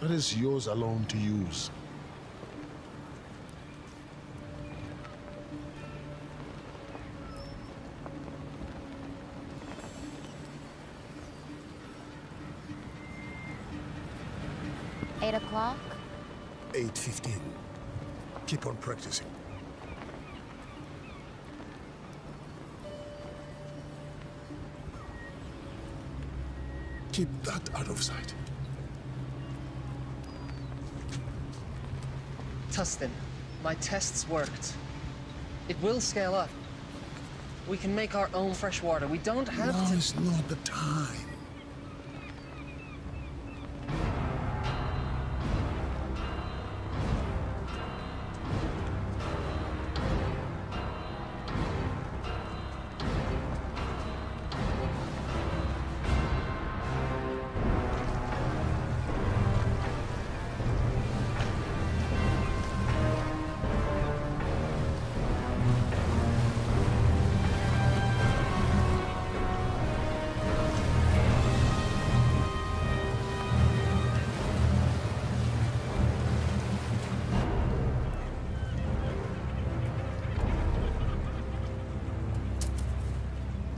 That is yours alone to use. Eight o'clock? 8:15. Keep on practicing. Keep that out of sight. Tustin, my tests worked. It will scale up. We can make our own fresh water. We don't have to... Now is not the time.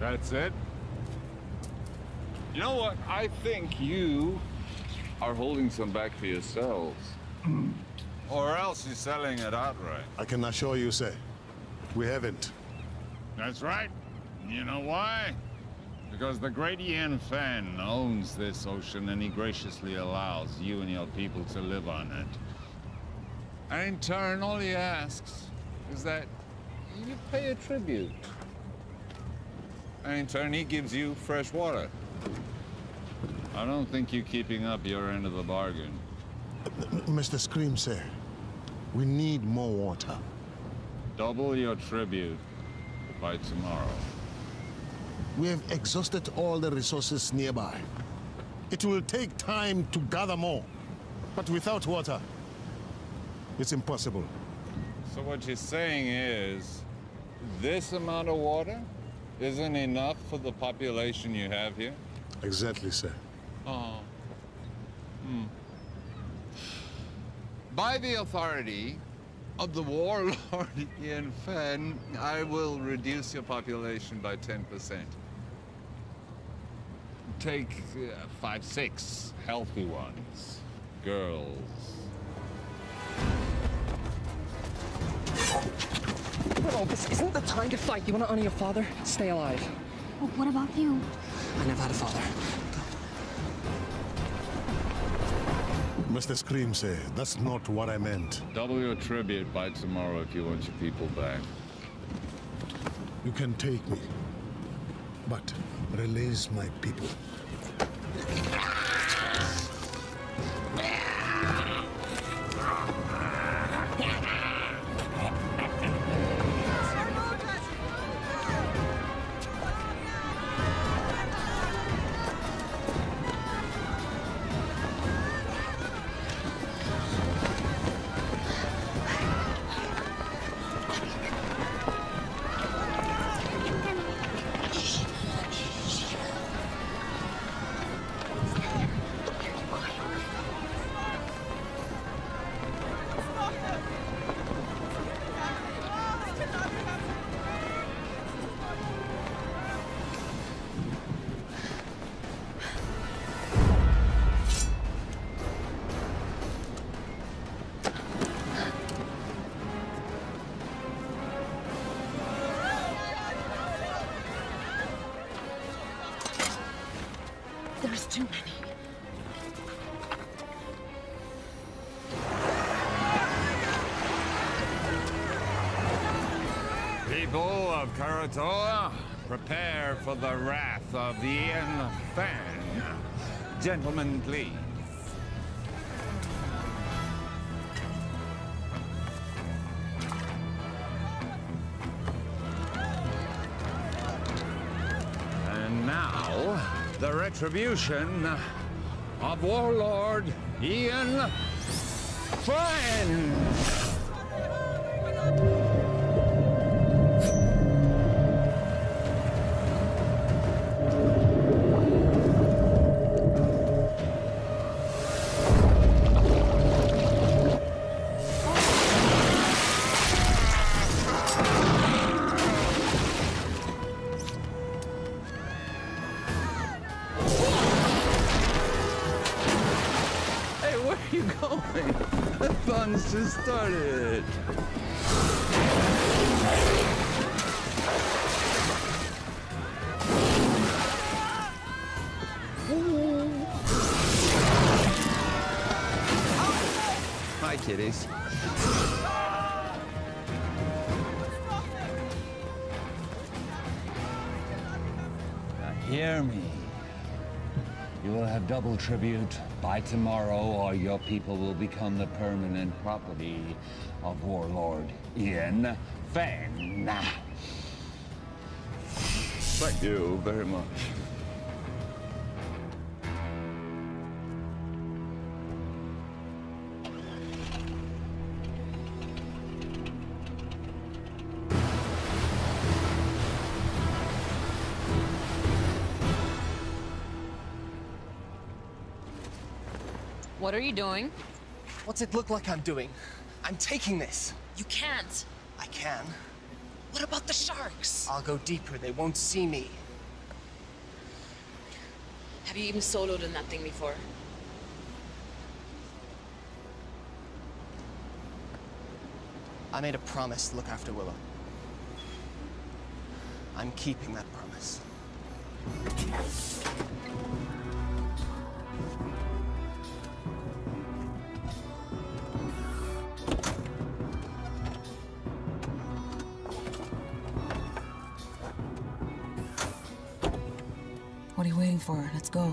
That's it? You know what? I think you are holding some back for yourselves. Or else you're selling it outright. I can assure you, sir, we haven't. That's right. You know why? Because the great Ian Fan owns this ocean and he graciously allows you and your people to live on it. And in turn, all he asks is that you pay a tribute. And in turn, he gives you fresh water. I don't think you're keeping up your end of the bargain. Mr. Scream, sir, we need more water. Double your tribute by tomorrow. We have exhausted all the resources nearby. It will take time to gather more, but without water, it's impossible. So what you're saying is, this amount of water isn't enough for the population you have here? Exactly, sir. Oh. By the authority of the warlord Ian Fan, I will reduce your population by 10%. Take 5, 6 healthy ones. Girls. No, this isn't the time to fight. You want to honor your father? Stay alive. Oh, what about you? I never had a father. Mr. Scream, sir, that's not what I meant. Double your tribute by tomorrow if you want your people back. You can take me, but release my people. There's too many. People of Karatoa, prepare for the wrath of Ian Fan. Gentlemen, please. And now, the retribution of Warlord Ian Fan! going? The fun's just started. Hi, kiddies. Now hear me. You will have double tribute by tomorrow, or your people will become the permanent property of Warlord Ian Fenn. Thank you very much. What are you doing? What's it look like I'm doing? I'm taking this. You can't. I can. What about the sharks? I'll go deeper. They won't see me. Have you even soloed in that thing before? I made a promise to look after Willow. I'm keeping that promise. What are you waiting for? Let's go.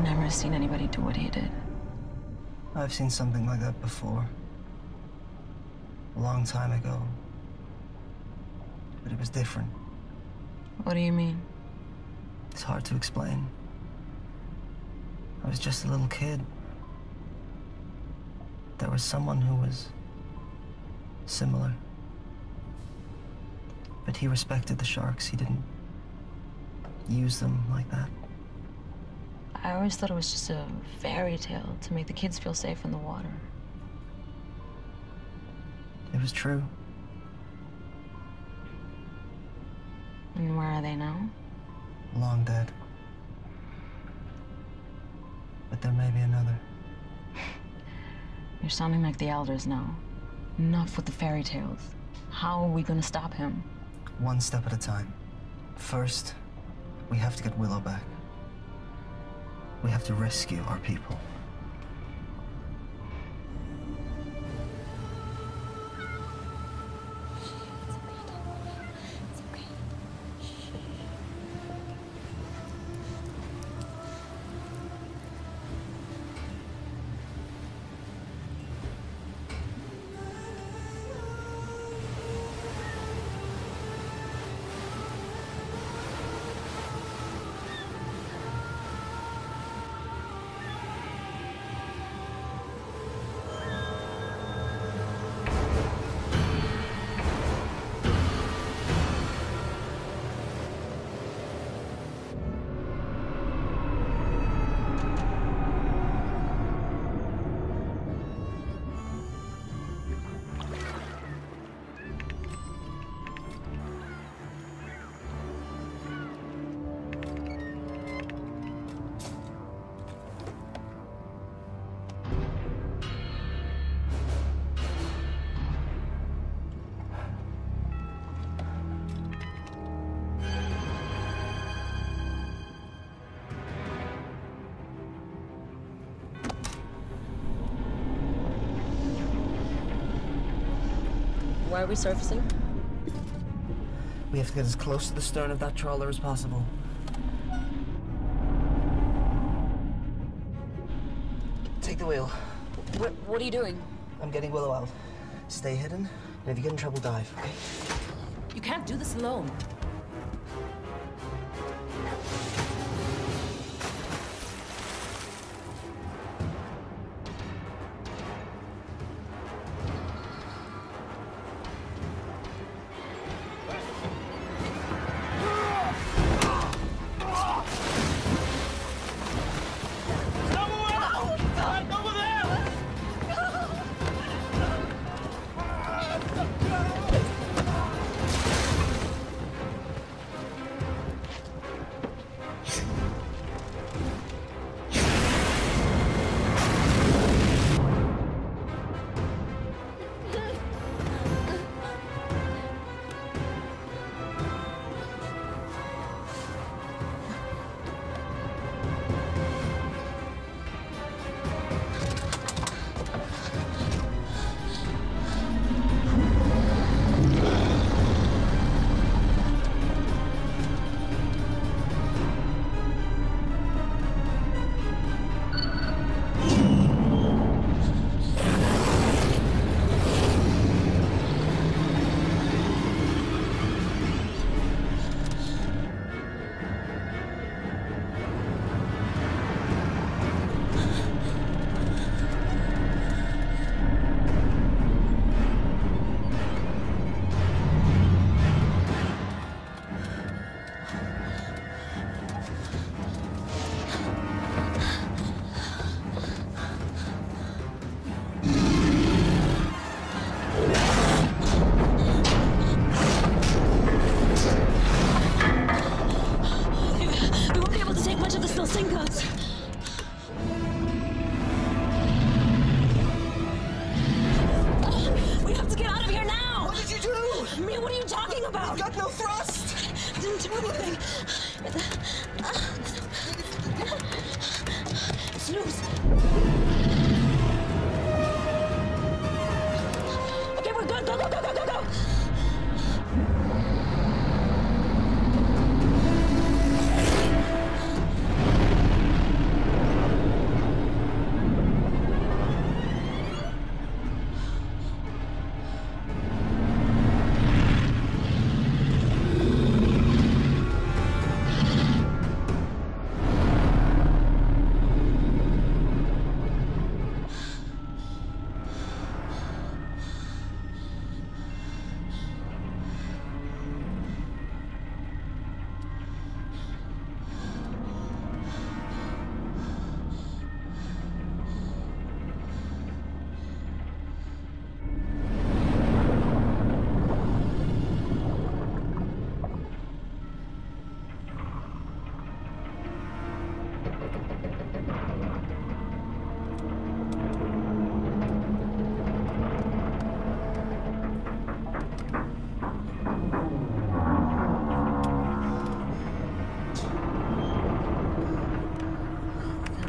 Never seen anybody do what he did. I've seen something like that before. A long time ago. But it was different. What do you mean? It's hard to explain. I was just a little kid. There was someone who was similar. But he respected the sharks. He didn't use them like that. I always thought it was just a fairy tale to make the kids feel safe in the water. It was true. And where are they now? Long dead. But there may be another. You're sounding like the elders now. Enough with the fairy tales. How are we gonna stop him? One step at a time. First, we have to get Willow back. We have to rescue our people. Why are we surfacing? We have to get as close to the stern of that trawler as possible. Take the wheel. What are you doing? I'm getting Willow out. Stay hidden, and if you get in trouble, dive, okay? You can't do this alone.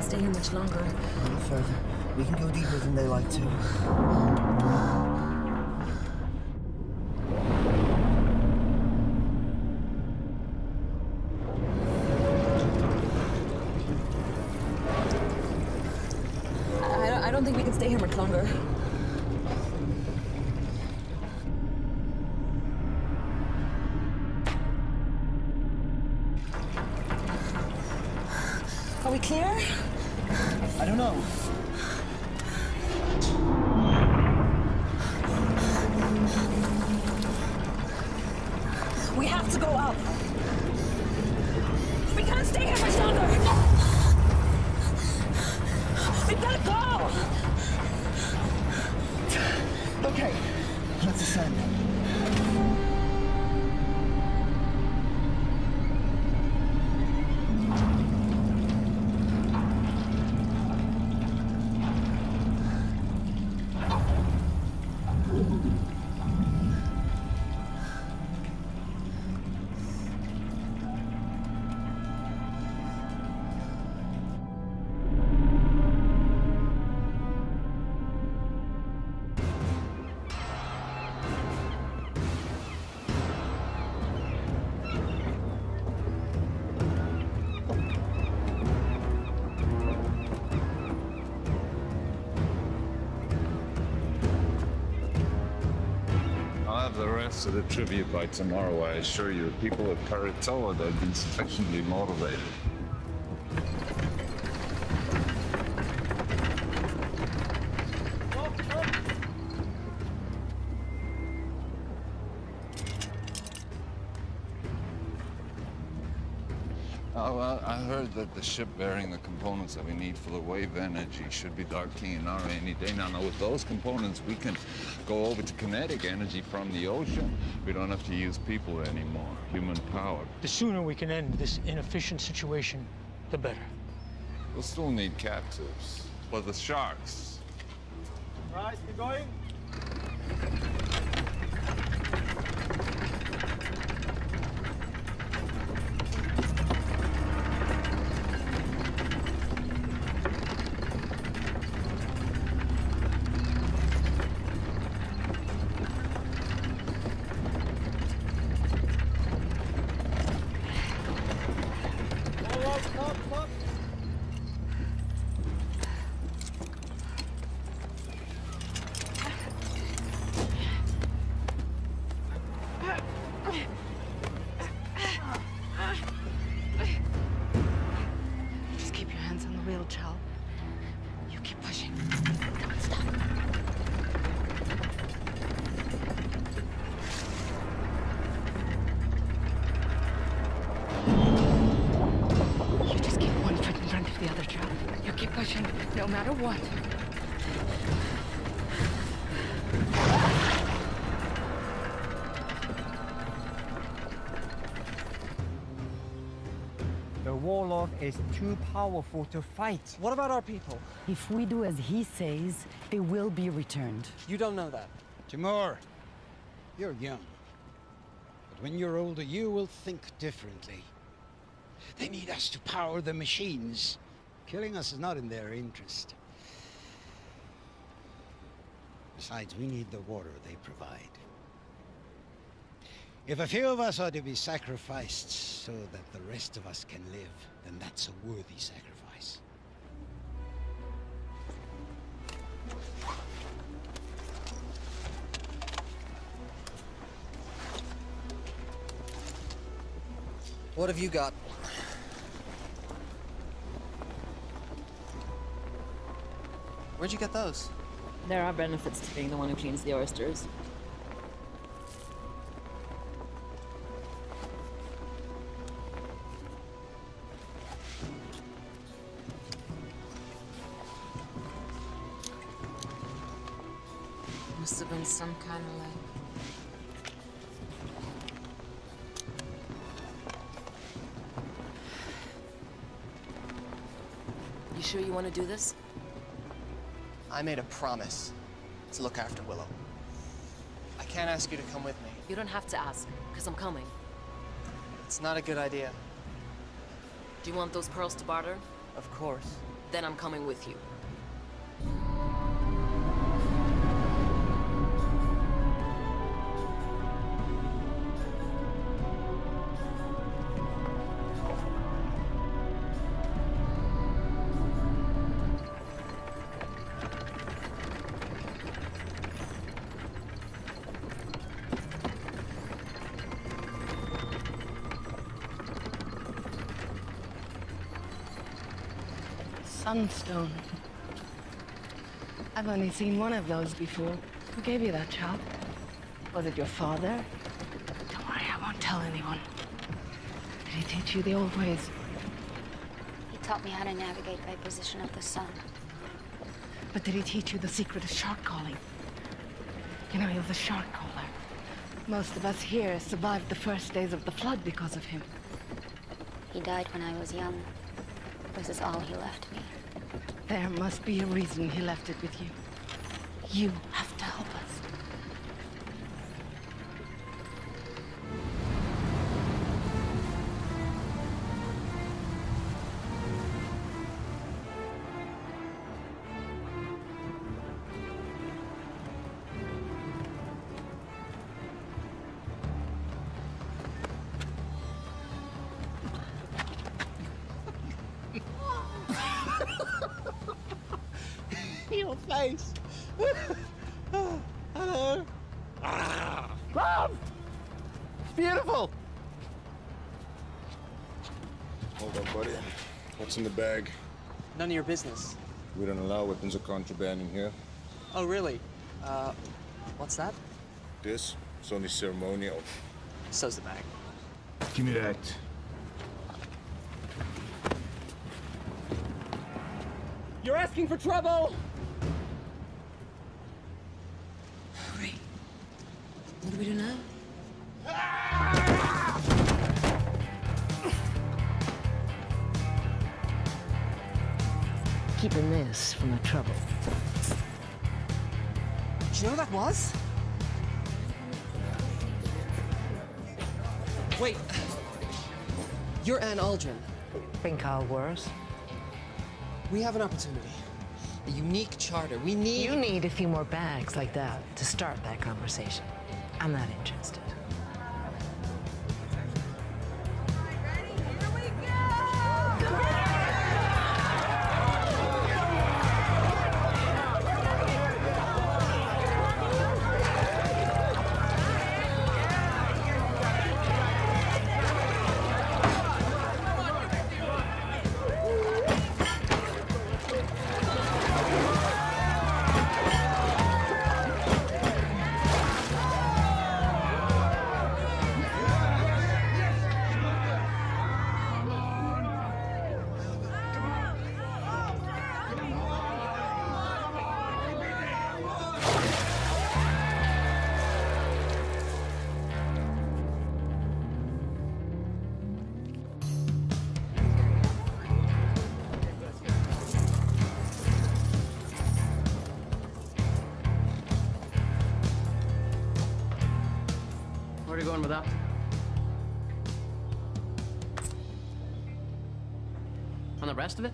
Stay here much longer. A little further. We can go deeper than they like to. I don't think we can stay here much longer. Are we clear? I don't know. We have to go up. We can't stay here much longer. We've got to go. Okay, let's ascend. the rest of the tribute by tomorrow, I assure you. The people of Karatoa, they've been sufficiently motivated. Oh, well, I heard that the ship bearing the components that we need for the wave energy should be docking in our any day. Now, with those components, we can go over to kinetic energy from the ocean. We don't have to use people anymore, human power. The sooner we can end this inefficient situation, the better. We'll still need captives, but the sharks. Right, you going? Just keep your hands on the wheel, Chal. You keep pushing. Don't stop. You just keep one foot in front of the other, Chal. You keep pushing, no matter what. The warlord is too powerful to fight. What about our people? If we do as he says, they will be returned. You don't know that. Timur, you're young. But when you're older, you will think differently. They need us to power the machines. Killing us is not in their interest. Besides, we need the water they provide. If a few of us are to be sacrificed so that the rest of us can live, then that's a worthy sacrifice. What have you got? Where'd you get those? There are benefits to being the one who cleans the oysters. Must have been some kind of lake. You sure you want to do this? I made a promise to look after Willow. I can't ask you to come with me. You don't have to ask, because I'm coming. It's not a good idea. Do you want those pearls to barter? Of course. Then I'm coming with you. Sunstone. I've only seen one of those before. Who gave you that, Chal? Was it your father? Don't worry, I won't tell anyone. Did he teach you the old ways? He taught me how to navigate by position of the sun. But did he teach you the secret of shark calling? You know, he was a shark caller. Most of us here survived the first days of the flood because of him. He died when I was young. This is all he left me. There must be a reason he left it with you. You have to help us. Your face. Hello. beautiful! Hold on, buddy. What's in the bag? None of your business. We don't allow weapons of contraband in here. Oh, really? What's that? This is only ceremonial. So's the bag. Give me that. You're asking for trouble! Hurry. What do we do now? Keeping this from the trouble. Do you know who that was? Wait. You're Anne Aldrin. Think I'll worse? We have an opportunity. A unique charter. We need... You need a few more bags like that to start that conversation. I'm not interested. Where are you going with that? And the rest of it?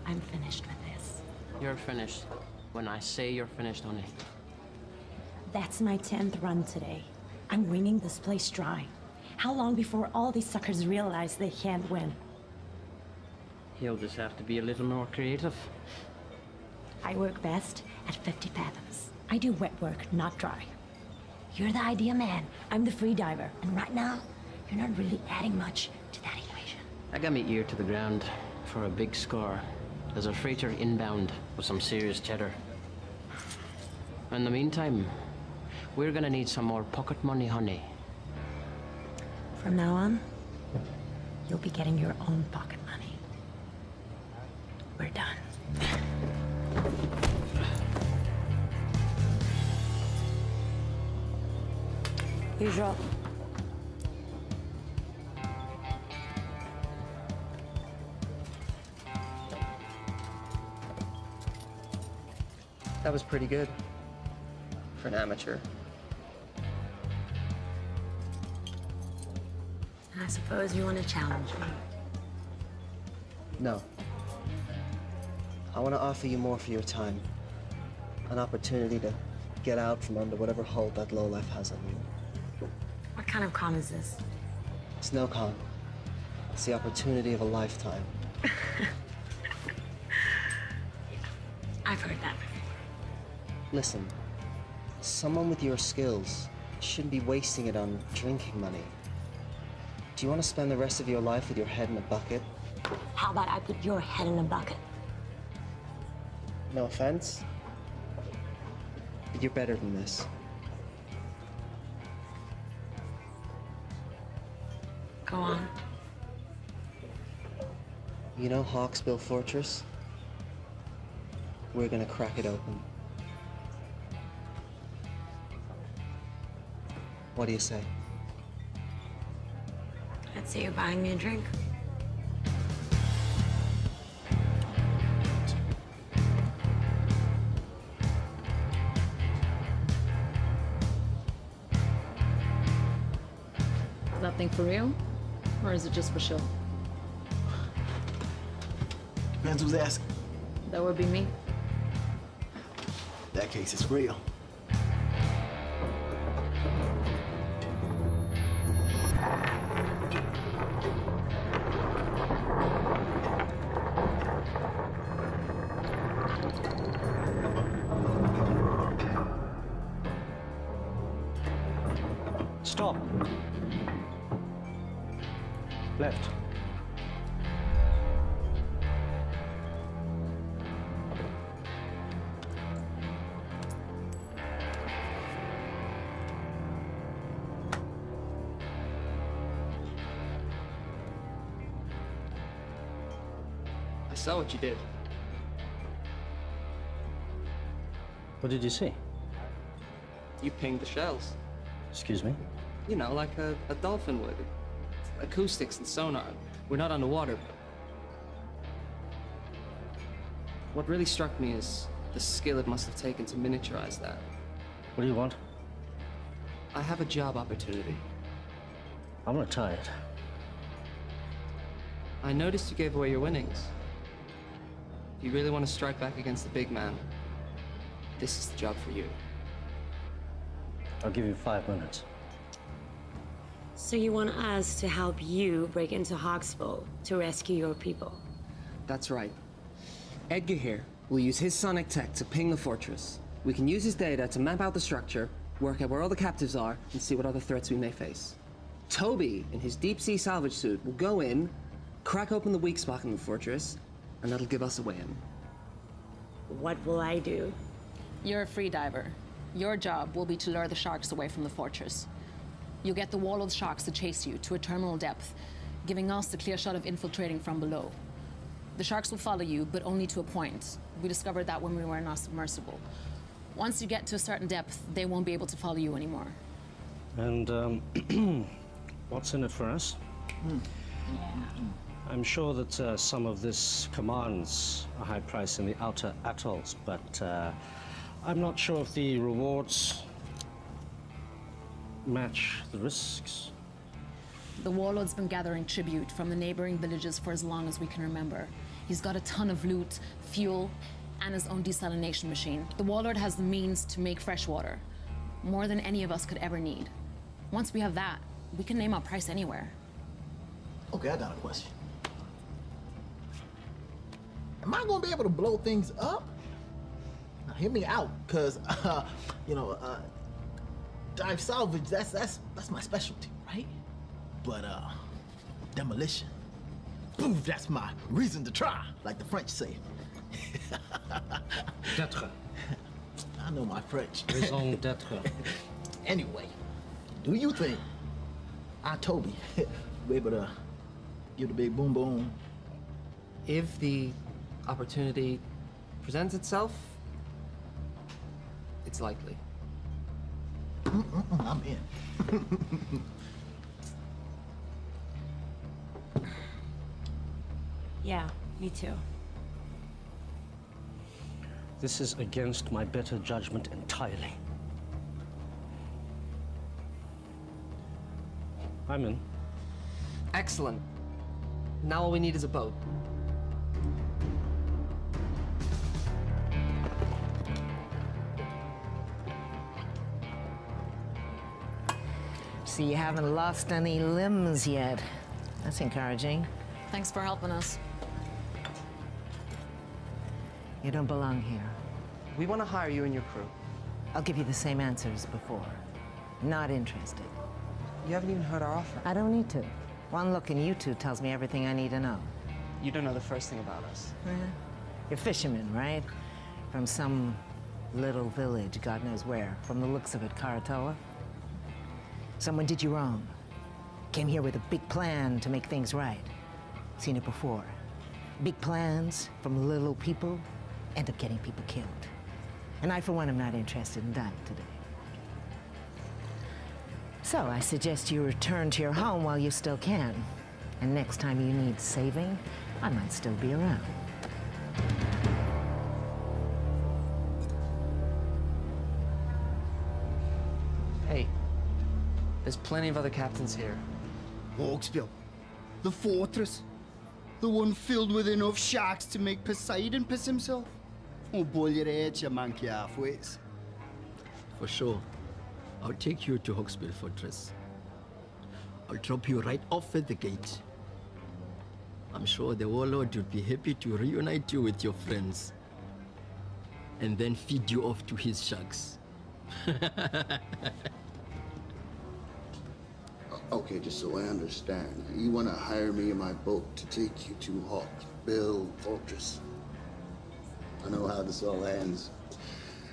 I'm finished with this. You're finished. When I say you're finished, honey. That's my 10th run today. I'm wringing this place dry. How long before all these suckers realize they can't win? He'll just have to be a little more creative. I work best at 50 fathoms. I do wet work, not dry. You're the idea man. I'm the free diver. And right now, you're not really adding much to that equation. I got me ear to the ground for a big score. There's a freighter inbound with some serious cheddar. In the meantime, we're gonna need some more pocket money, honey. From now on, you'll be getting your own pocket money. We're done. Usual. That was pretty good. For an amateur. I suppose you want to challenge me. No. I want to offer you more for your time. An opportunity to get out from under whatever hold that lowlife has on you. What kind of con is this? It's no con. It's the opportunity of a lifetime. I've heard that. Listen, someone with your skills shouldn't be wasting it on drinking money. Do you want to spend the rest of your life with your head in a bucket? How about I put your head in a bucket? No offense, but you're better than this. Go on. You know Hawksbill Fortress? We're gonna crack it open. What do you say? I'd say you're buying me a drink. Is that thing for real? Or is it just for show? Depends who's asking. That would be me. In that case, it's real. Stop. Left. I saw what you did. What did you see? You pinged the shells. Excuse me? You know, like a dolphin would. Acoustics and sonar. We're not underwater. What really struck me is the skill it must have taken to miniaturize that. What do you want? I have a job opportunity. I'm retired. I noticed you gave away your winnings. If you really want to strike back against the big man, this is the job for you. I'll give you 5 minutes. So you want us to help you break into Hawksbow to rescue your people? That's right. Edgar here will use his sonic tech to ping the fortress. We can use his data to map out the structure, work out where all the captives are, and see what other threats we may face. Toby, in his deep-sea salvage suit, will go in, crack open the weak spot in the fortress, and that'll give us a way in. What will I do? You're a free diver. Your job will be to lure the sharks away from the fortress. You'll get the Warlord's sharks to chase you to a terminal depth, giving us the clear shot of infiltrating from below. The sharks will follow you, but only to a point. We discovered that when we were in our submersible. Once you get to a certain depth, they won't be able to follow you anymore. And, what's in it for us? I'm sure that some of this commands a high price in the outer atolls, but I'm not sure if the rewards match the risks. The Warlord's been gathering tribute from the neighboring villages for as long as we can remember. He's got a ton of loot, fuel, and his own desalination machine. The Warlord has the means to make fresh water, more than any of us could ever need. Once we have that, we can name our price anywhere. Okay, I got a question. Am I gonna be able to blow things up? Now, hear me out, cause dive salvage, that's my specialty, right? But demolition, poof, that's my reason to try, like the French say. D'être. I know my French. Raison d'être. Anyway, do you think Toby will be able to give the big boom boom? If the opportunity presents itself, it's likely. I'm in. Yeah, me too. This is against my better judgment entirely. I'm in. Excellent. Now all we need is a boat. So you haven't lost any limbs yet. That's encouraging. Thanks for helping us. You don't belong here. We want to hire you and your crew. I'll give you the same answer as before. Not interested. You haven't even heard our offer. I don't need to. One look in you two tells me everything I need to know. You don't know the first thing about us. You're fishermen, right? From some little village, God knows where. From the looks of it, Karatoa. Someone did you wrong. Came here with a big plan to make things right. Seen it before. Big plans from little people end up getting people killed. And I, for one, am not interested in dying today. So I suggest you return to your home while you still can. And next time you need saving, I might still be around. Hey, there's plenty of other captains here. Hawksbill, the fortress, the one filled with enough sharks to make Poseidon piss himself. Oh, boil your head, you monkey halfways. For sure. I'll take you to Hawksbill Fortress. I'll drop you right off at the gate. I'm sure the Warlord would be happy to reunite you with your friends. And then feed you off to his sharks. Okay, just so I understand, you want to hire me in my boat to take you to Hawksbill Fortress. I know how this all ends.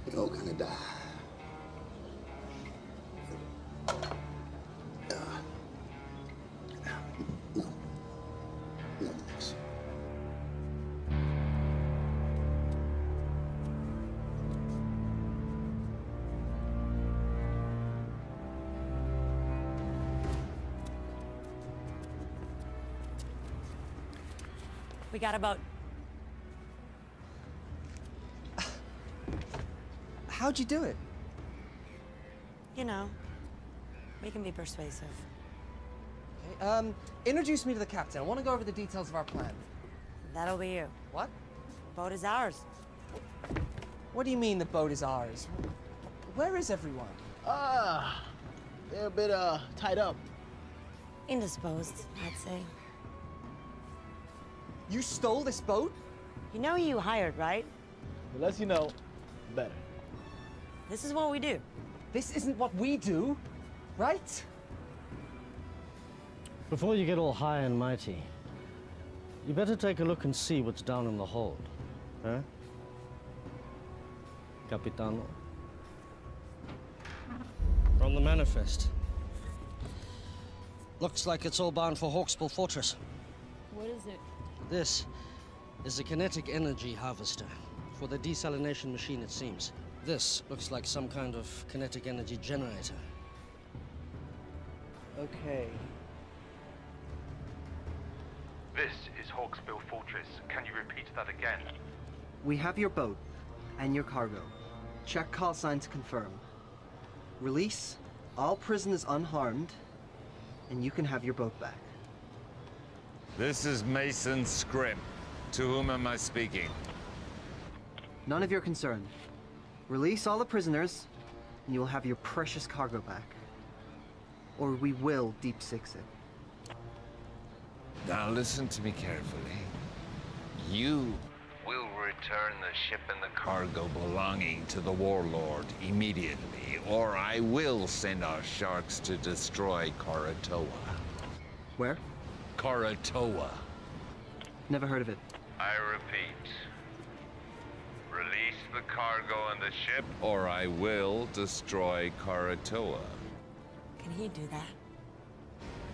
You're all gonna die. No. No, thanks. We got a boat. How'd you do it? You know, we can be persuasive. Okay, introduce me to the captain. I want to go over the details of our plan. That'll be you. What? The boat is ours. What do you mean the boat is ours? Where is everyone? They're a bit, tied up. Indisposed, I'd say. You stole this boat? You know who you hired, right? The less you know, the better. This is what we do. This isn't what we do, right? Before you get all high and mighty, you better take a look and see what's down in the hold. Huh? Capitano? From the manifest. Looks like it's all bound for Hawksbill Fortress. What is it? This is a kinetic energy harvester for the desalination machine, it seems. This looks like some kind of kinetic energy generator. Okay. This is Hawksbill Fortress. Can you repeat that again? We have your boat and your cargo. Check call sign to confirm. Release all prisoners unharmed, and you can have your boat back. This is Mason Script. To whom am I speaking? None of your concern. Release all the prisoners, and you will have your precious cargo back. Or we will deep six it. Now listen to me carefully. You will return the ship and the cargo belonging to the warlord immediately, or I will send our sharks to destroy Karatoa. Where? Karatoa. Never heard of it. I repeat. Release the cargo and the ship. Or I will destroy Karatoa. Can he do that?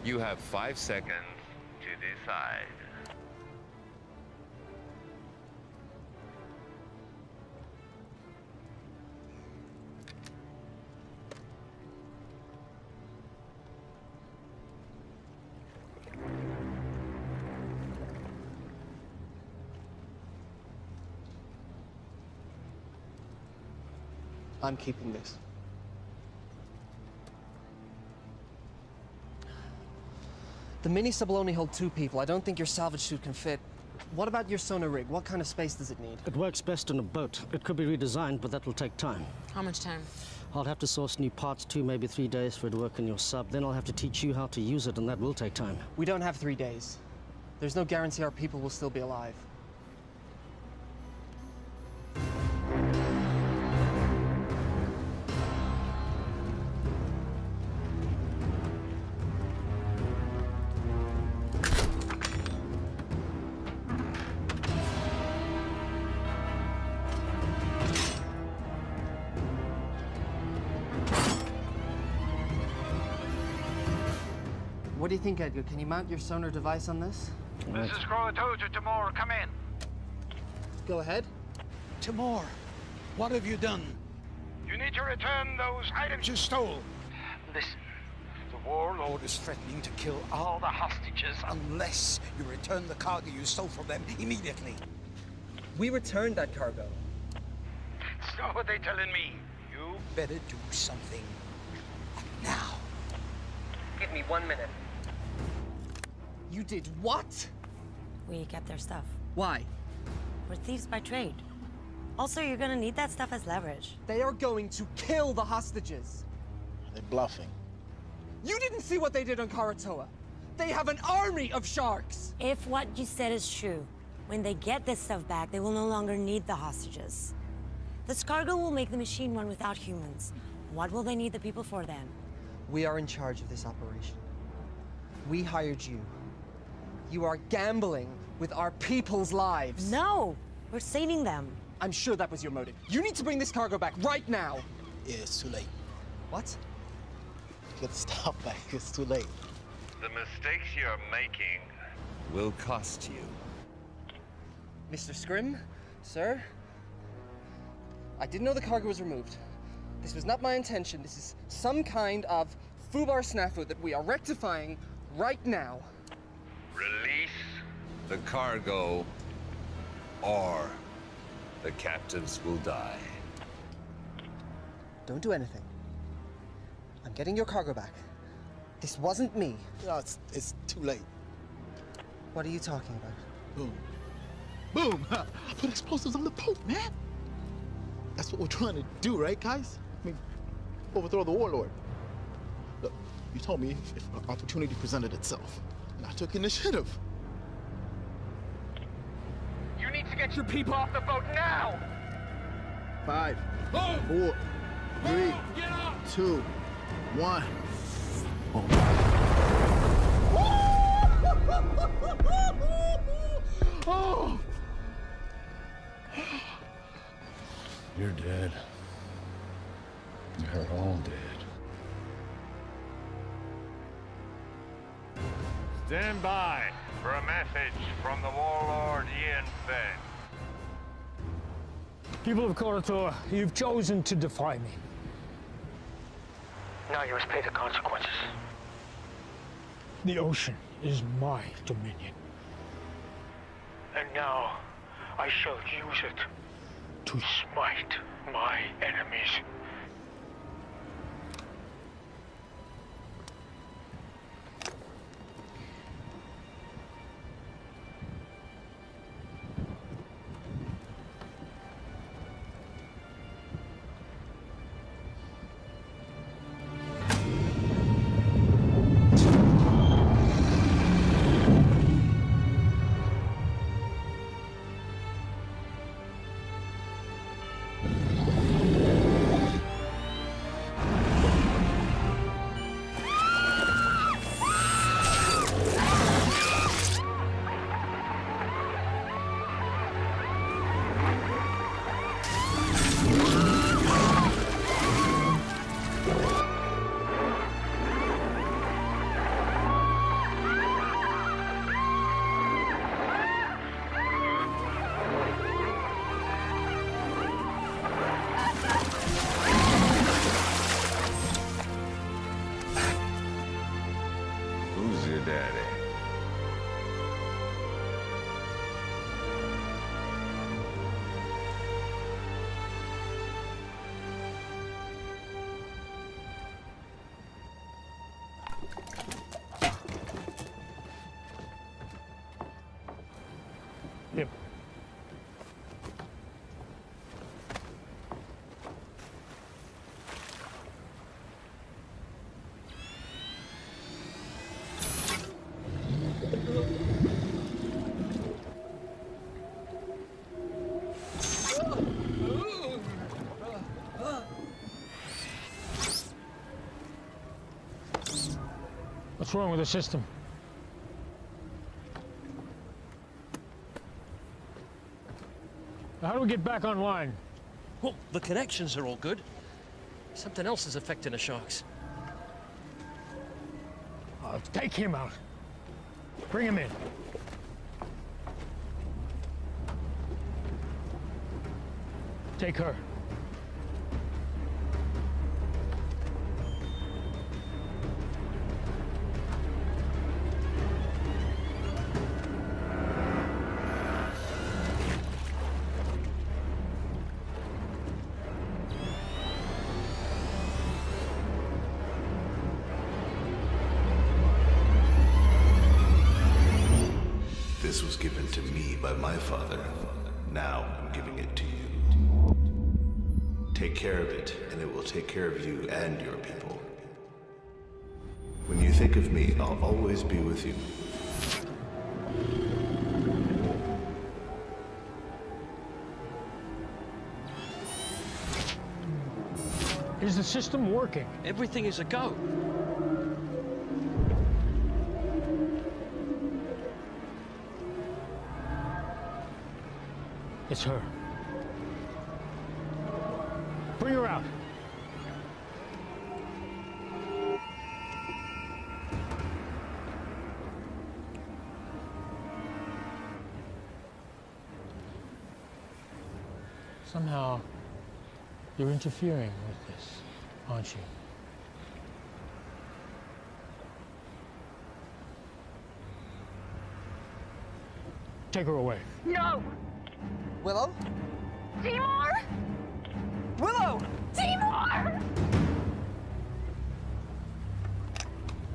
You have 5 seconds To decide. I'm keeping this. The mini-sub will only hold 2 people. I don't think your salvage suit can fit. What about your sonar rig? What kind of space does it need? It works best in a boat. It could be redesigned, but that will take time. How much time? I'll have to source new parts, 2, maybe 3 days for it to work in your sub. Then I'll have to teach you how to use it, and that will take time. We don't have 3 days. There's no guarantee our people will still be alive. What do you think, Edgar? Can you mount your sonar device on this? This is Karatoa to Timor. Come in. Go ahead. Timor, what have you done? You need to return those items you stole. Listen, the warlord is threatening to kill all the hostages unless you return the cargo you stole from them immediately. We returned that cargo. It's not what they're telling me. You better do something now. Give me 1 minute. You did what? We kept their stuff. Why? We're thieves by trade. Also, you're gonna need that stuff as leverage. They are going to kill the hostages. They're bluffing. You didn't see what they did on Karatoa. They have an army of sharks. If what you said is true, when they get this stuff back, they will no longer need the hostages. This cargo will make the machine run without humans. What will they need the people for then? We are in charge of this operation. We hired you. You are gambling with our people's lives. No! We're saving them. I'm sure that was your motive. You need to bring this cargo back right now. Yeah, it's too late. What? Get the stuff back. It's too late. The mistakes you're making will cost you. Mr. Scrim, sir, I didn't know the cargo was removed. This was not my intention. This is some kind of FUBAR snafu that we are rectifying right now. Release the cargo, or the captives will die. Don't do anything. I'm getting your cargo back. This wasn't me. No, it's too late. What are you talking about? Boom. Boom! I put explosives on the boat, man! That's what we're trying to do, right, guys? I mean, overthrow the warlord. Look, you told me if an opportunity presented itself, and I took initiative. You need to get your people off the boat now! 5, 4, 3, 2, 1. Oh! You're dead. You're all dead. Stand by for a message from the warlord Ian Fenn. People of Koratoa, you've chosen to defy me. Now you must pay the consequences. The ocean is my dominion. And now I shall use it to smite my enemies. Who's your daddy? Yep. What's wrong with the system? How do we get back online? Well, the connections are all good. Something else is affecting the sharks. Take him out. Bring him in. Take her. This was given to me by my father. Now I'm giving it to you. Take care of it, and it will take care of you and your people. When you think of me, I'll always be with you. Is the system working? Everything is a go. It's her. Bring her out. Somehow, you're interfering with this, aren't you? Take her away. No! Willow? Timur! Willow! Timur!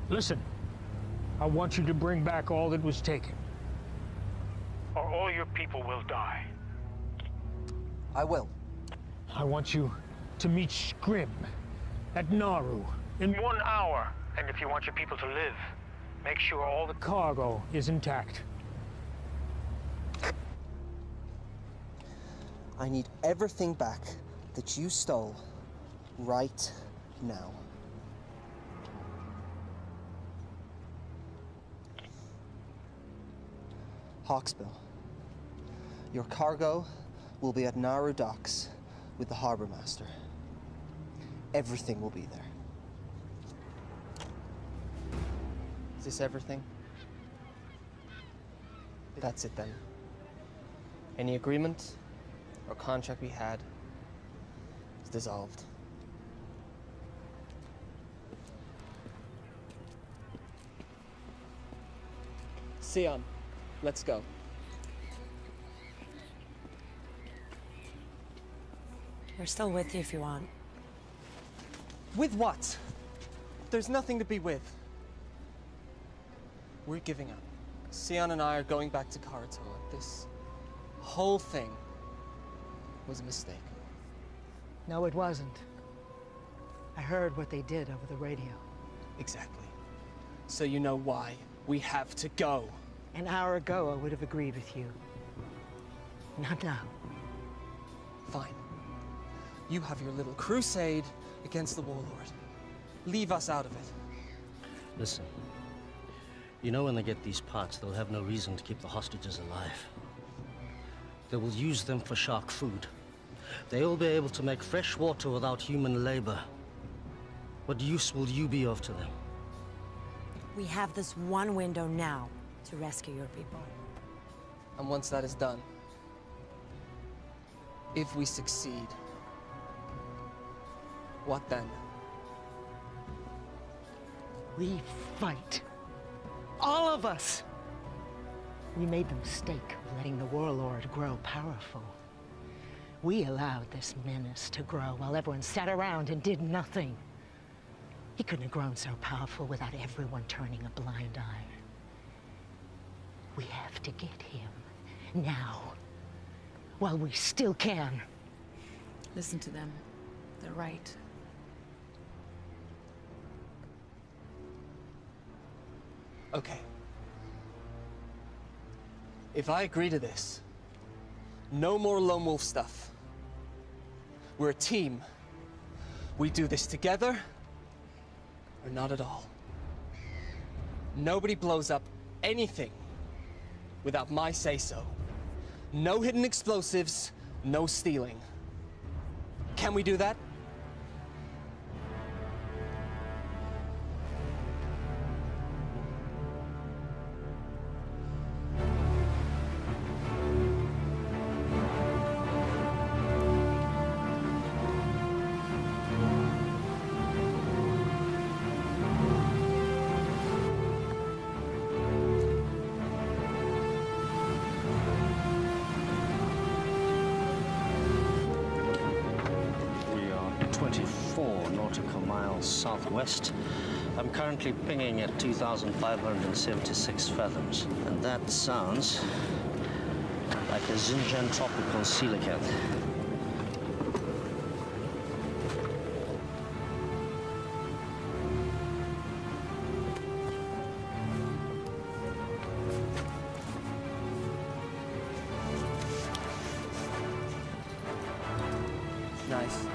Listen, I want you to bring back all that was taken, or all your people will die. I will. I want you to meet Scrim at Naru in 1 hour. And if you want your people to live, make sure all the cargo is intact. I need everything back that you stole right now. Hawksbill, your cargo will be at Naru docks with the harbor master. Everything will be there. Is this everything? That's it then. Any agreement or contract we had is dissolved. Sion, let's go. We're still with you if you want. With what? There's nothing to be with. We're giving up. Sion and I are going back to Karatoa. This whole thing was a mistake. No, it wasn't. I heard what they did over the radio. Exactly. So you know why we have to go. An hour ago, I would have agreed with you. Not now. Fine. You have your little crusade against the Warlord. Leave us out of it. Listen, you know when they get these parts, they'll have no reason to keep the hostages alive. They will use them for shark food. They'll be able to make fresh water without human labor. What use will you be of to them? We have this one window now to rescue your people. And once that is done, if we succeed, what then? We fight. All of us. We made the mistake of letting the Warlord grow powerful. We allowed this menace to grow while everyone sat around and did nothing. He couldn't have grown so powerful without everyone turning a blind eye. We have to get him now, while we still can. Listen to them. They're right. Okay. If I agree to this, no more lone wolf stuff. We're a team. We do this together, or not at all. Nobody blows up anything without my say-so. No hidden explosives, no stealing. Can we do that? We are 24 nautical miles southwest. I'm currently pinging at 2,576 fathoms, and that sounds like a Xinjiang tropical coelacanth. Nice.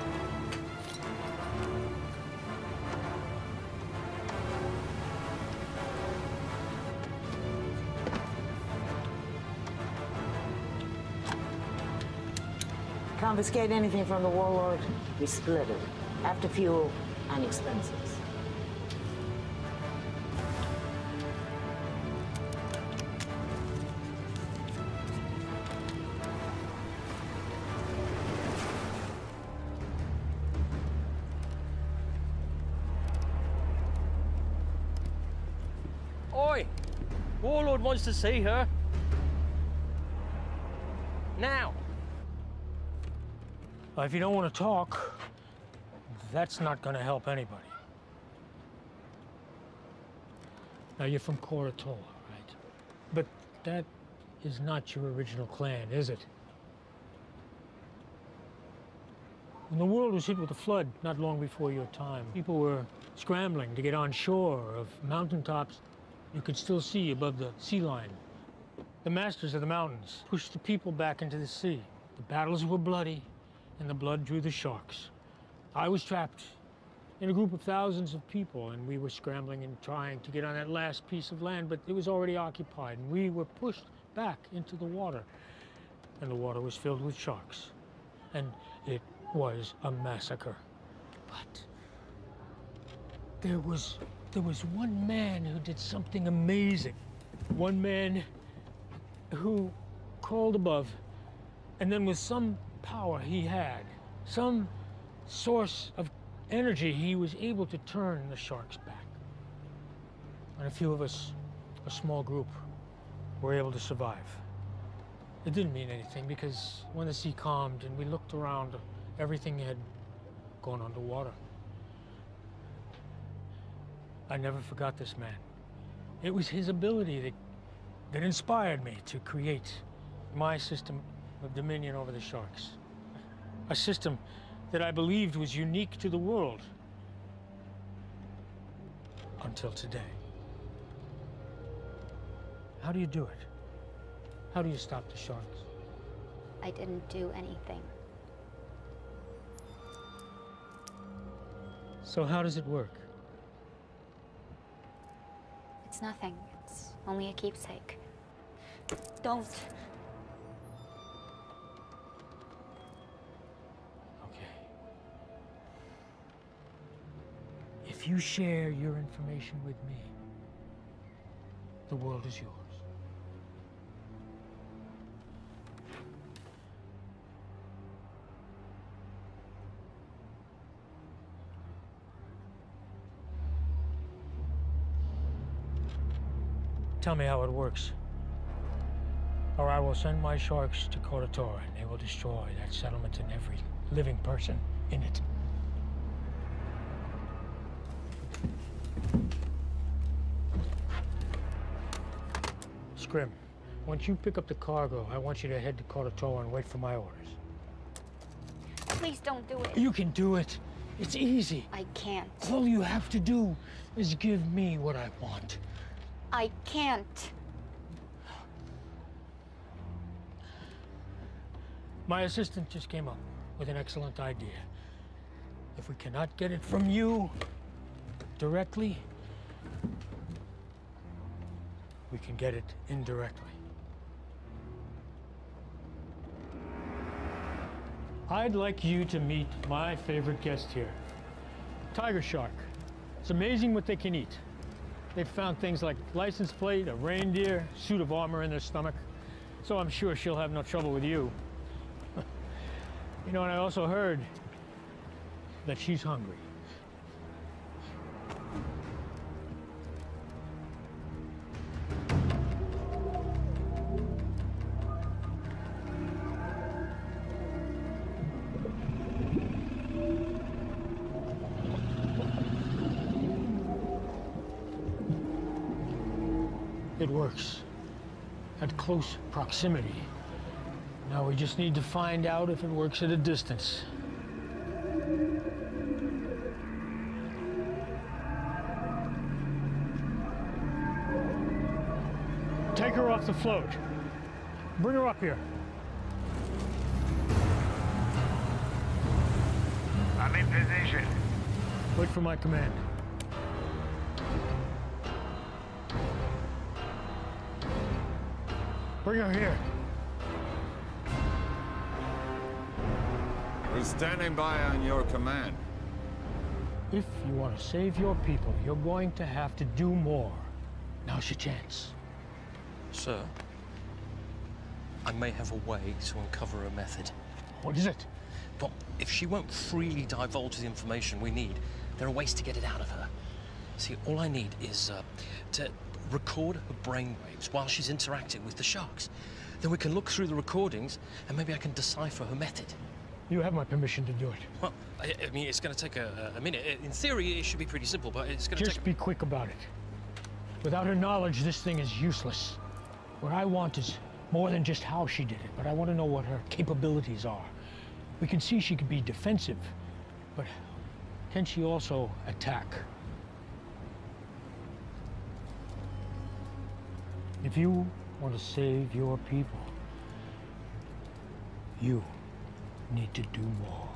confiscate anything from the Warlord, we split it. After fuel and expenses. Oi! Warlord wants to see her. Now! If you don't want to talk, that's not going to help anybody. Now, you're from Koratola, right? But that is not your original clan, is it? When the world was hit with a flood not long before your time, people were scrambling to get on shore of mountaintops you could still see above the sea line. The masters of the mountains pushed the people back into the sea. The battles were bloody, and the blood drew the sharks. I was trapped in a group of thousands of people, and we were scrambling and trying to get on that last piece of land, but it was already occupied, and we were pushed back into the water. And the water was filled with sharks. And it was a massacre. But there was one man who did something amazing. One man who crawled above, and then with some power he had, some source of energy, he was able to turn the sharks back. And a few of us, a small group, were able to survive. It didn't mean anything because when the sea calmed and we looked around, everything had gone underwater. I never forgot this man. It was his ability that inspired me to create my system of dominion over the sharks. A system that I believed was unique to the world. Until today. How do you do it? How do you stop the sharks? I didn't do anything. So how does it work? It's nothing. It's only a keepsake. Don't. If you share your information with me, the world is yours. Tell me how it works, or I will send my sharks to Koratola, and they will destroy that settlement and every living person in it. Scrim, once you pick up the cargo, I want you to head to Koratola and wait for my orders. Please don't do it. You can do it. It's easy. I can't. All you have to do is give me what I want. I can't. My assistant just came up with an excellent idea. If we cannot get it from you directly, we can get it indirectly. I'd like you to meet my favorite guest here, tiger shark. It's amazing what they can eat. They've found things like license plate, a reindeer, suit of armor in their stomach. So I'm sure she'll have no trouble with you. You know, and I also heard that she's hungry. It works at close proximity. Now we just need to find out if it works at a distance. Take her off the float. Bring her up here. I'm in position. Wait for my command. Bring her here. Standing by on your command. If you want to save your people, you're going to have to do more. Now's your chance. Sir, I may have a way to uncover a method. What is it? Well, if she won't freely divulge the information we need, there are ways to get it out of her. See, all I need is to record her brainwaves while she's interacting with the sharks. Then we can look through the recordings and maybe I can decipher her method. You have my permission to do it. Well, I mean, it's going to take a minute. In theory, it should be pretty simple, but it's going to take... Just be quick about it. Without her knowledge, this thing is useless. What I want is more than just how she did it, but I want to know what her capabilities are. We can see she could be defensive, but can she also attack? If you want to save your people, you need to do more.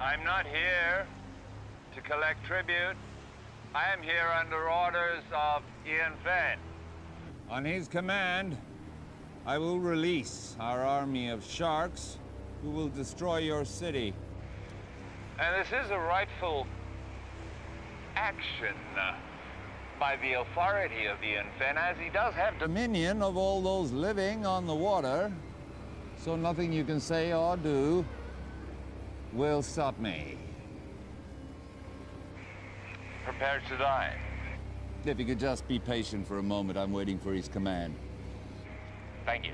I'm not here to collect tribute. I am here under orders of Ian Fenn. On his command, I will release our army of sharks who will destroy your city. And this is a rightful action by the authority of Ian Fenn, as he does have Dominion of all those living on the water, so nothing you can say or do will stop me. prepared to die. If you could just be patient for a moment, I'm waiting for his command. Thank you.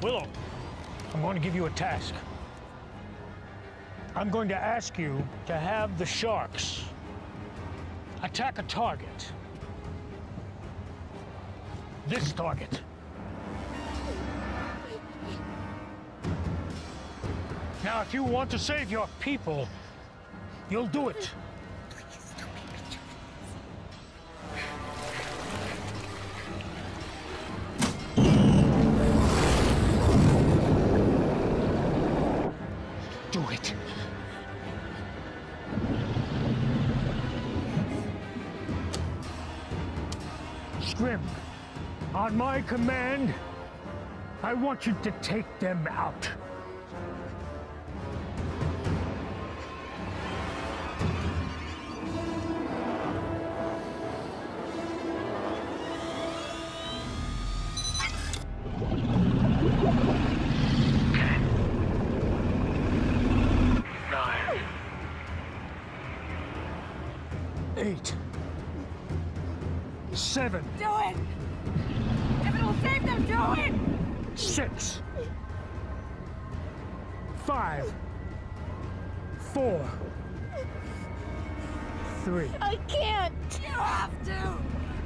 Willow, I'm going to give you a task. I'm going to ask you to have the sharks attack a target. This target. Now, if you want to save your people, you'll do it. Do it. Scrim, on my command, I want you to take them out. Eight. 7. Do it! If it'll save them, do it! 6. 5. 4. 3. I can't! You have to!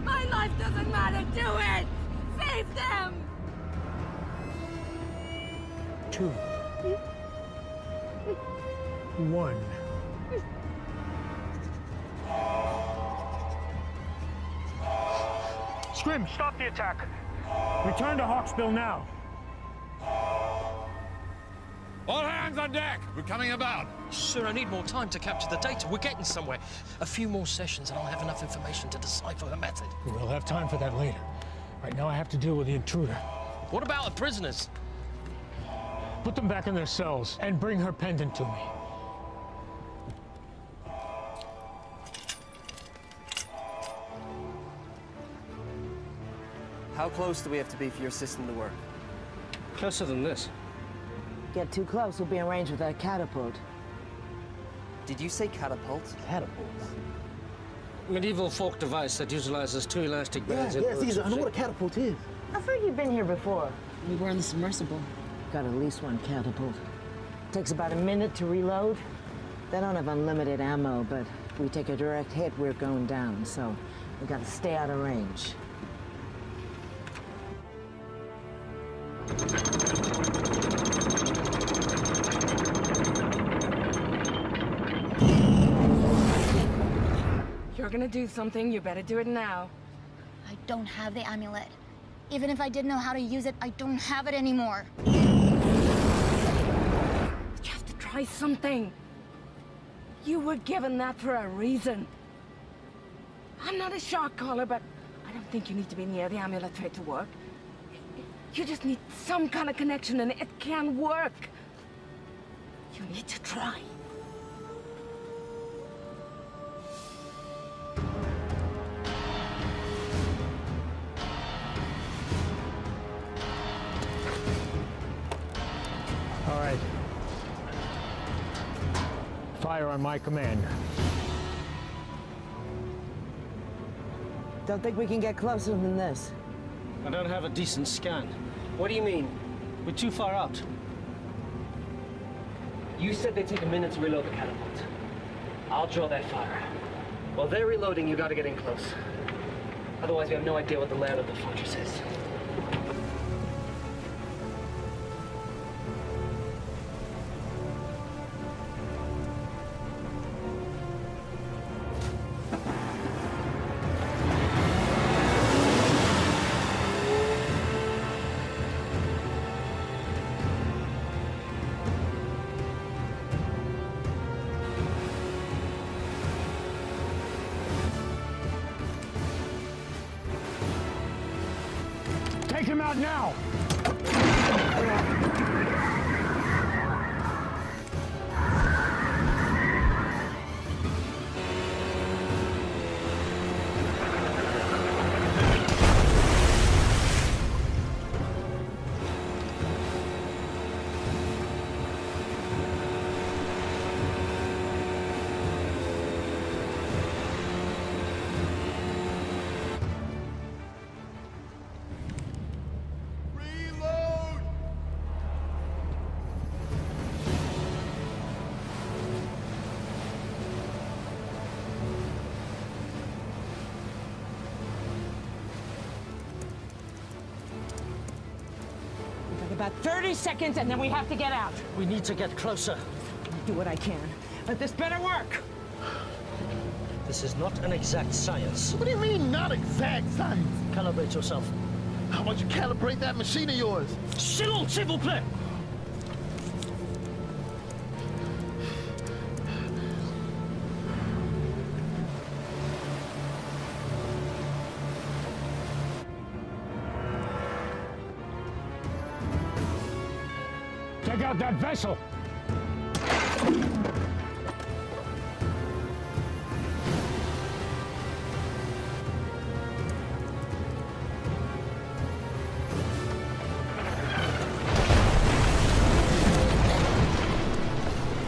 My life doesn't matter! Do it! Save them! 2. 1. Scrim, stop the attack. Return to Hawksbill now. All hands on deck! We're coming about! Sir, I need more time to capture the data. We're getting somewhere. A few more sessions and I'll have enough information to decipher her method. We'll have time for that later. Right now I have to deal with the intruder. What about the prisoners? Put them back in their cells and bring her pendant to me. How close do we have to be for your system to work? Closer than this. Get too close, we'll be in range with that catapult. Did you say catapult? Catapult? Medieval folk device that utilizes 2 elastic bands. I know what a catapult is. I thought you'd been here before. We were in the submersible. Got at least one catapult. Takes about a minute to reload. They don't have unlimited ammo, but if we take a direct hit, we're going down, so we gotta stay out of range. You're gonna do something, you better do it now. I don't have the amulet. Even if I did know how to use it, I don't have it anymore. You have to try something. You were given that for a reason. I'm not a shark caller, but I don't think you need to be near the amulet for it to work. You just need some kind of connection, and it can work. You need to try. All right. Fire on my command. Don't think we can get closer than this. I don't have a decent scan. What do you mean? We're too far out. You said they'd take a minute to reload the catapult. I'll draw that fire. While they're reloading, you gotta get in close. Otherwise, we have no idea what the layout of the fortress is. Take him out now! About 30 seconds, and then we have to get out. We need to get closer. I'll do what I can, but this better work. This is not an exact science. What do you mean, not exact science? Calibrate yourself. How about you calibrate that machine of yours? S'il vous plaît! Take out that vessel!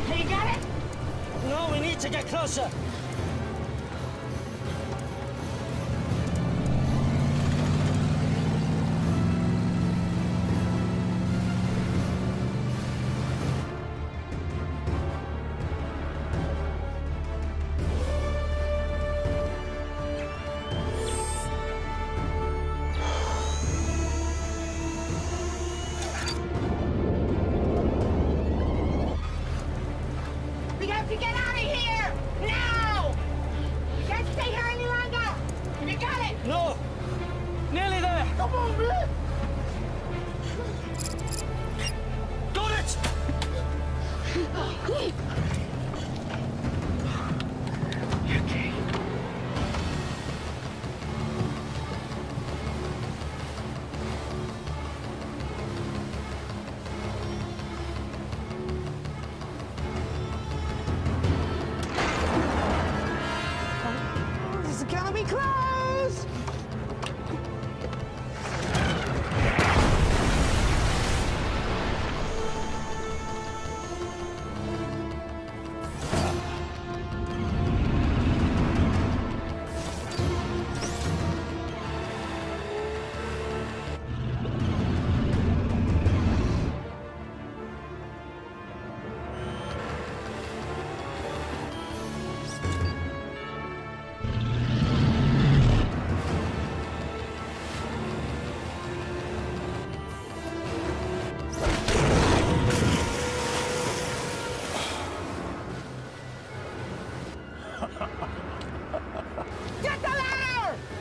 Hey, you got it? No, we need to get closer. We have to get out of here! Now! We can't stay here any longer! You got it! No! Nearly there! Come on, man! Got it! Okay. This is gonna be close!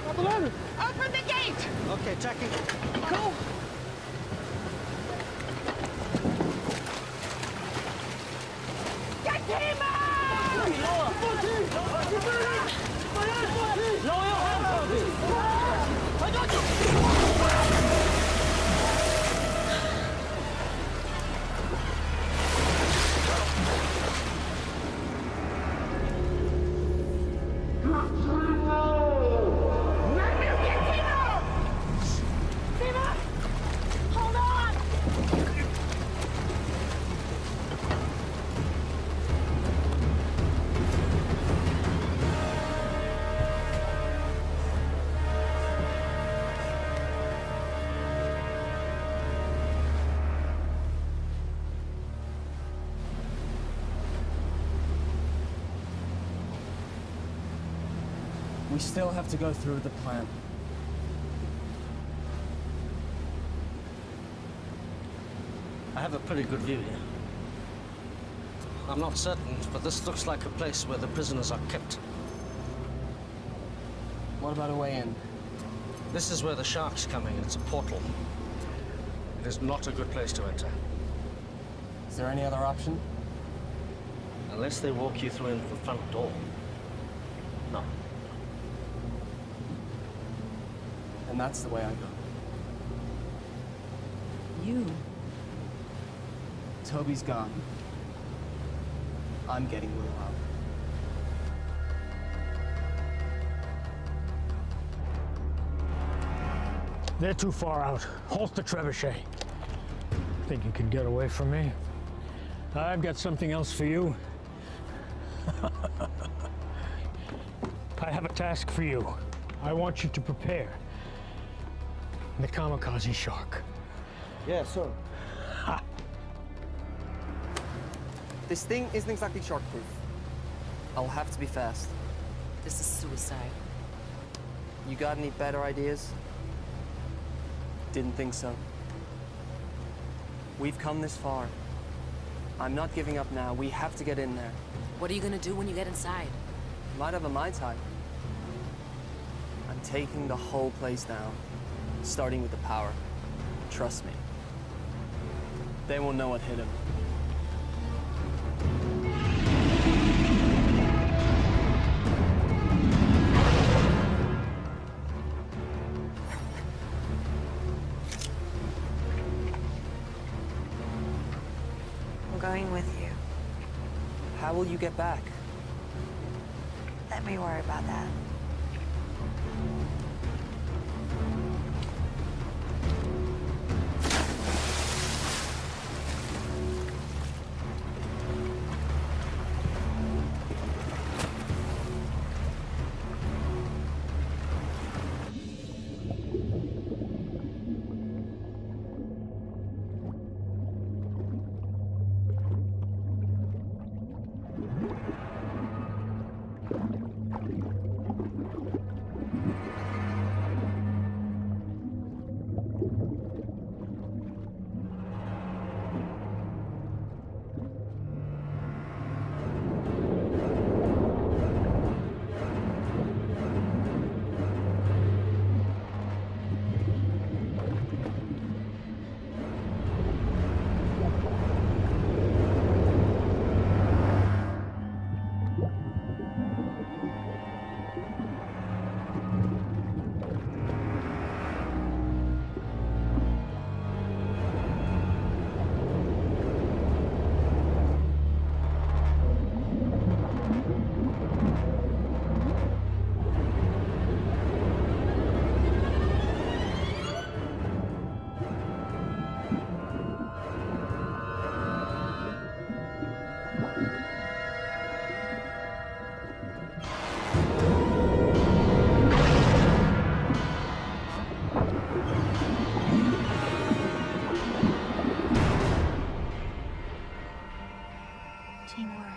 Grab the ladder. Open the gate! Okay, Jackie. Go! Get him out! Lower your hands, I got you! We still have to go through the plan. I have a pretty good view here. I'm not certain, but this looks like a place where the prisoners are kept. What about a way in? This is where the sharks come in. It's a portal. It is not a good place to enter. Is there any other option? Unless they walk you through into the front door. No. And that's the way I go. You? Toby's gone. I'm getting Will out. They're too far out. Halt the trebuchet. Think you can get away from me? I've got something else for you. I have a task for you. I want you to prepare the kamikaze shark. Yeah, sir. Ha. This thing isn't exactly shark-proof. I'll have to be fast. This is suicide. You got any better ideas? Didn't think so. We've come this far. I'm not giving up now. We have to get in there. What are you gonna do when you get inside? Might have a Mai Tai. I'm taking the whole place down, starting with the power. Trust me. They won't know what hit him. I'm going with you. How will you get back? Let me worry about that. Timur.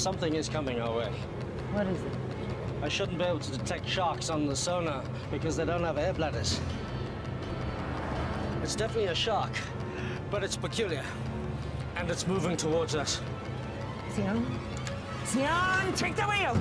Something is coming our way. What is it? I shouldn't be able to detect sharks on the sonar because they don't have air bladders. It's definitely a shark, but it's peculiar. And it's moving towards us. Sion? Sion, take the wheel!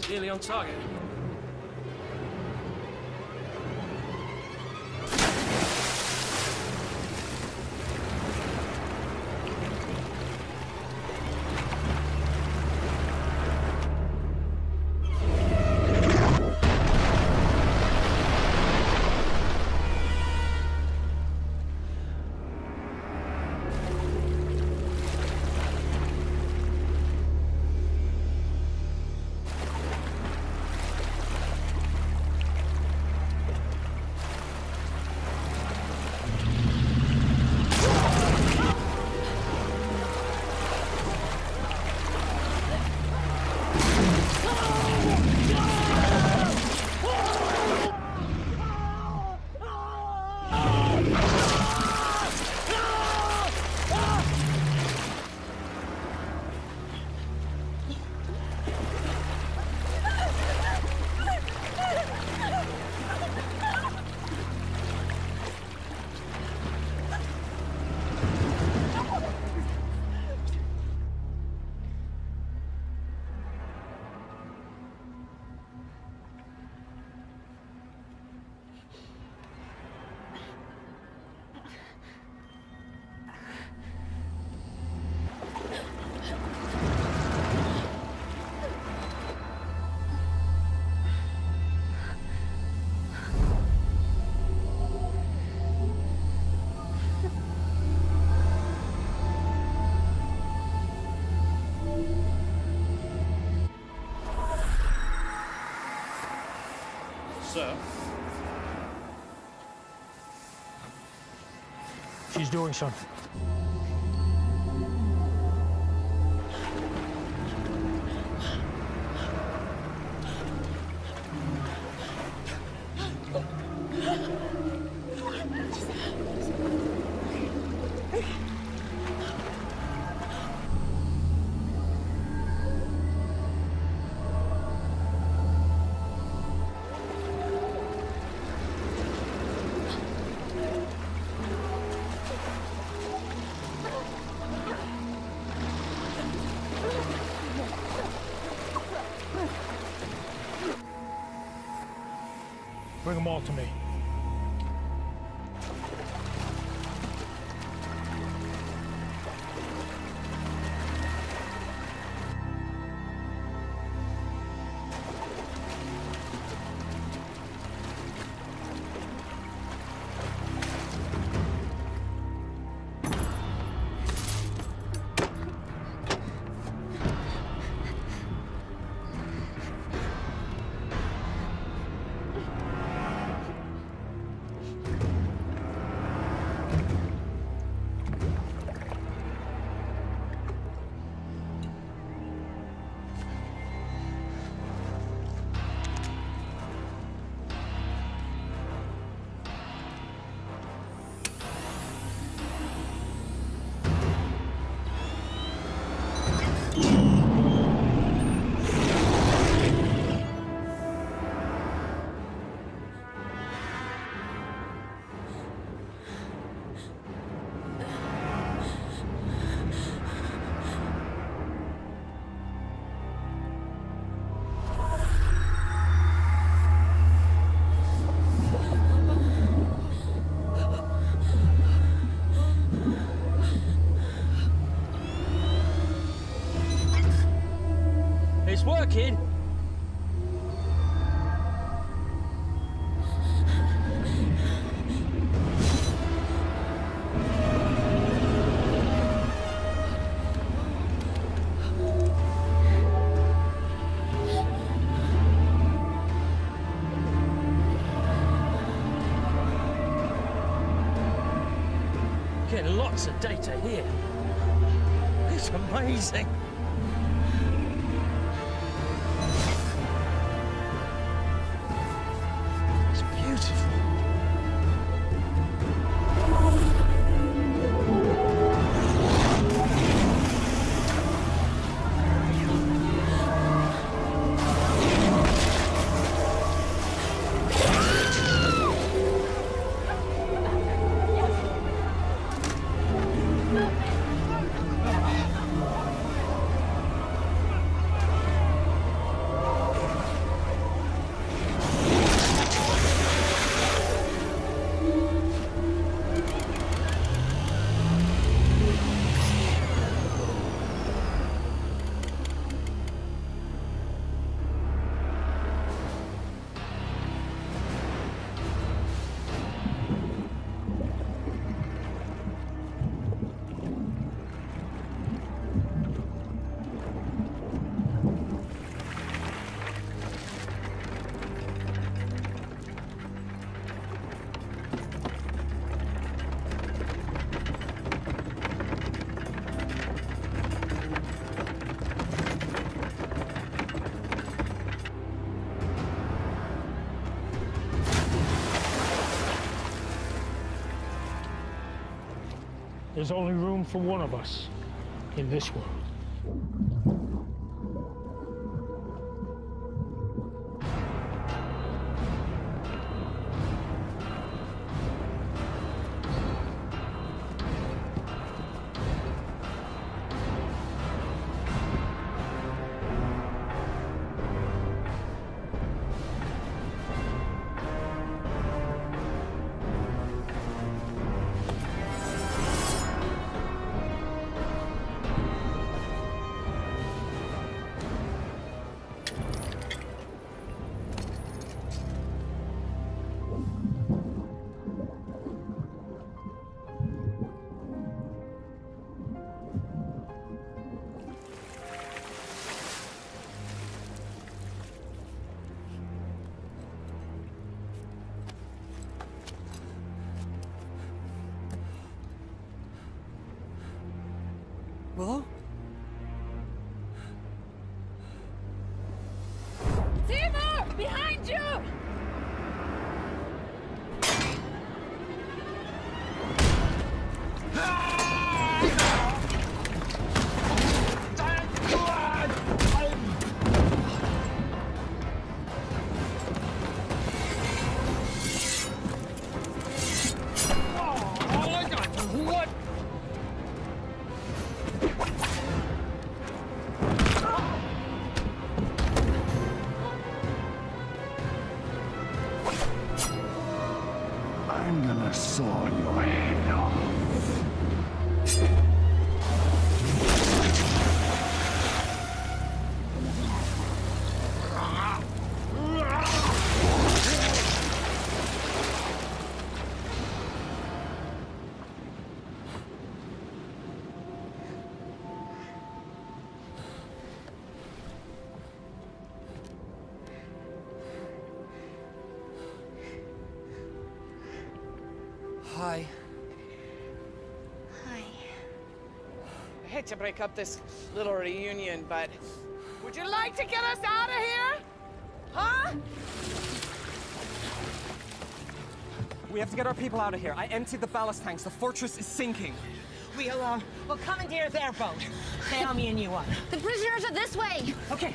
Nearly on target. Sir? She's doing something. Bring them all to me. It's working. Getting lots of data here. It's amazing. It's beautiful. There's only room for one of us in this world. Willow? Timur! Behind you! I'm gonna saw your head off. Hi. Hi. I hate to break up this little reunion, but would you like to get us out of here? Huh? We have to get our people out of here. I emptied the ballast tanks. The fortress is sinking. We'll commandeer their boat. Naomi and you on. The prisoners are this way. Okay.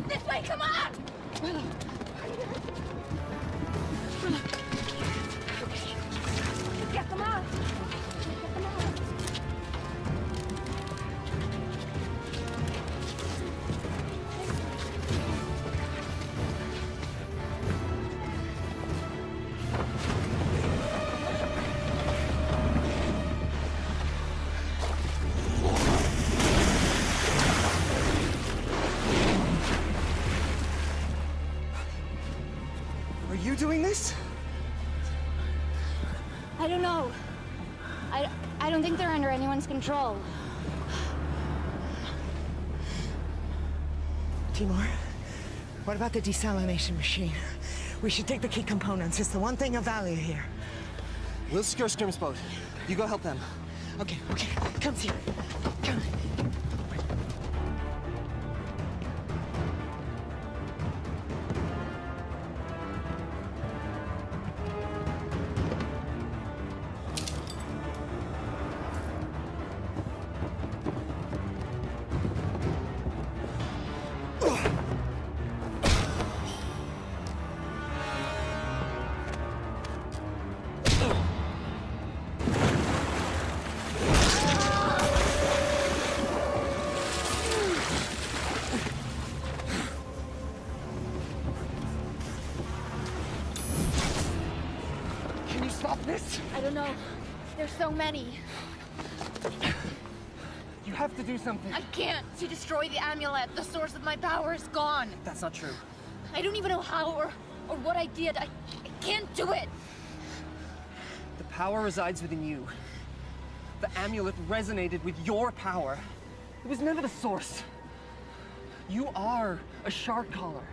This way, come on! Get them out! Get them out! Are you doing this? I don't know. I don't think they're under anyone's control. Timur, what about the desalination machine? We should take the key components. It's the one thing of value here. We'll secure Scrim's boat. You go help them. Okay, come here. Come. I don't know. There's so many. You have to do something. I can't. To destroy the amulet, the source of my power is gone. That's not true. I don't even know how or what I did. I can't do it. The power resides within you. The amulet resonated with your power. It was never the source. You are a shark caller.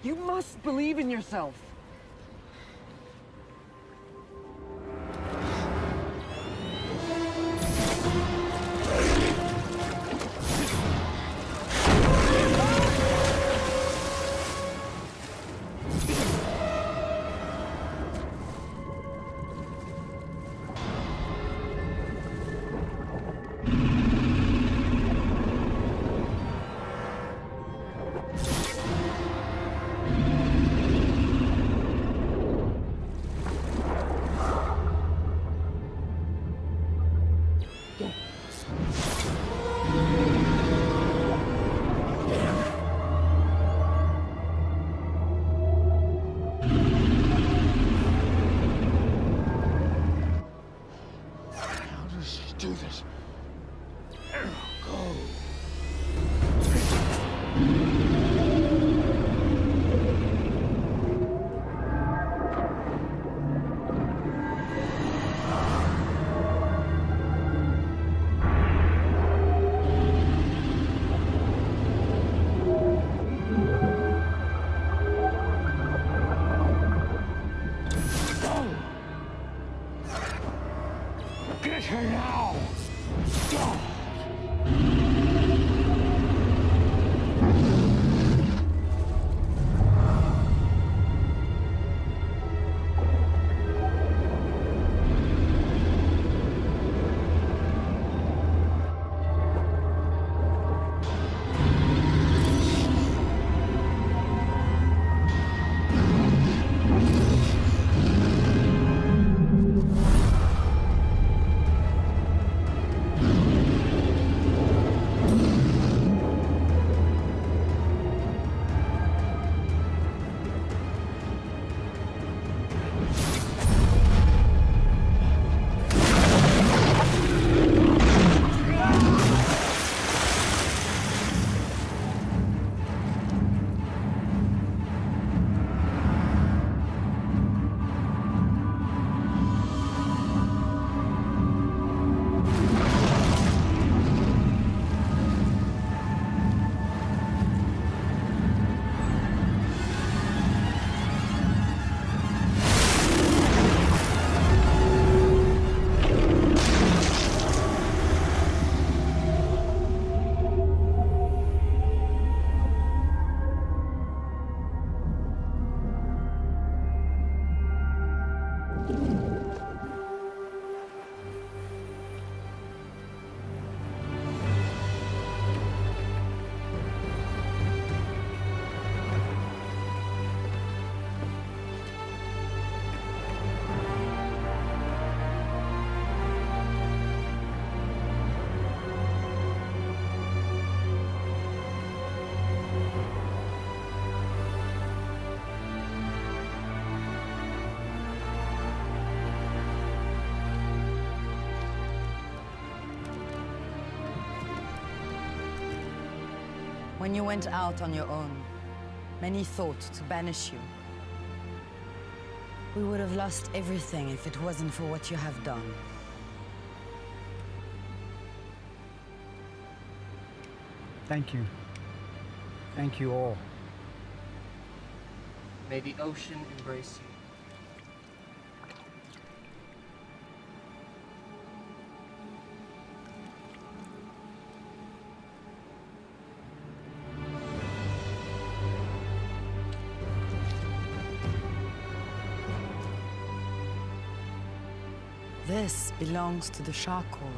You must believe in yourself. Do this. Go. Get her now! Go! When you went out on your own, many thought to banish you. We would have lost everything if it wasn't for what you have done. Thank you. Thank you all. May the ocean embrace you. This belongs to the shark caller.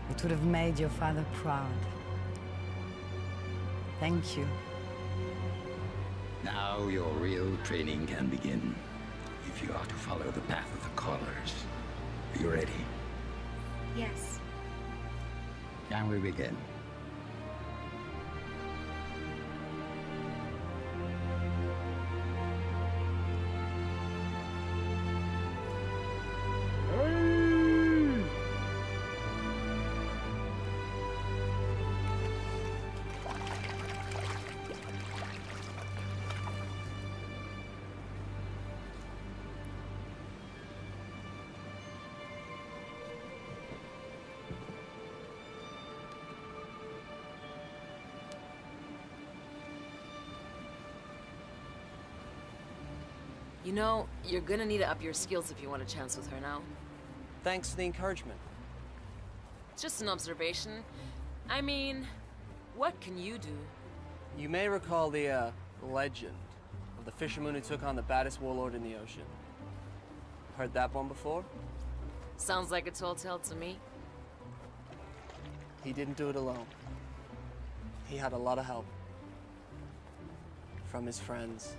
It would have made your father proud. Thank you. Now your real training can begin. If you are to follow the path of the callers. Are you ready? Yes. Can we begin? You know, you're gonna need to up your skills if you want a chance with her now. Thanks for the encouragement. It's just an observation. I mean, what can you do? You may recall the, legend of the fisherman who took on the baddest warlord in the ocean. Heard that one before? Sounds like a tall tale to me. He didn't do it alone. He had a lot of help. From his friends.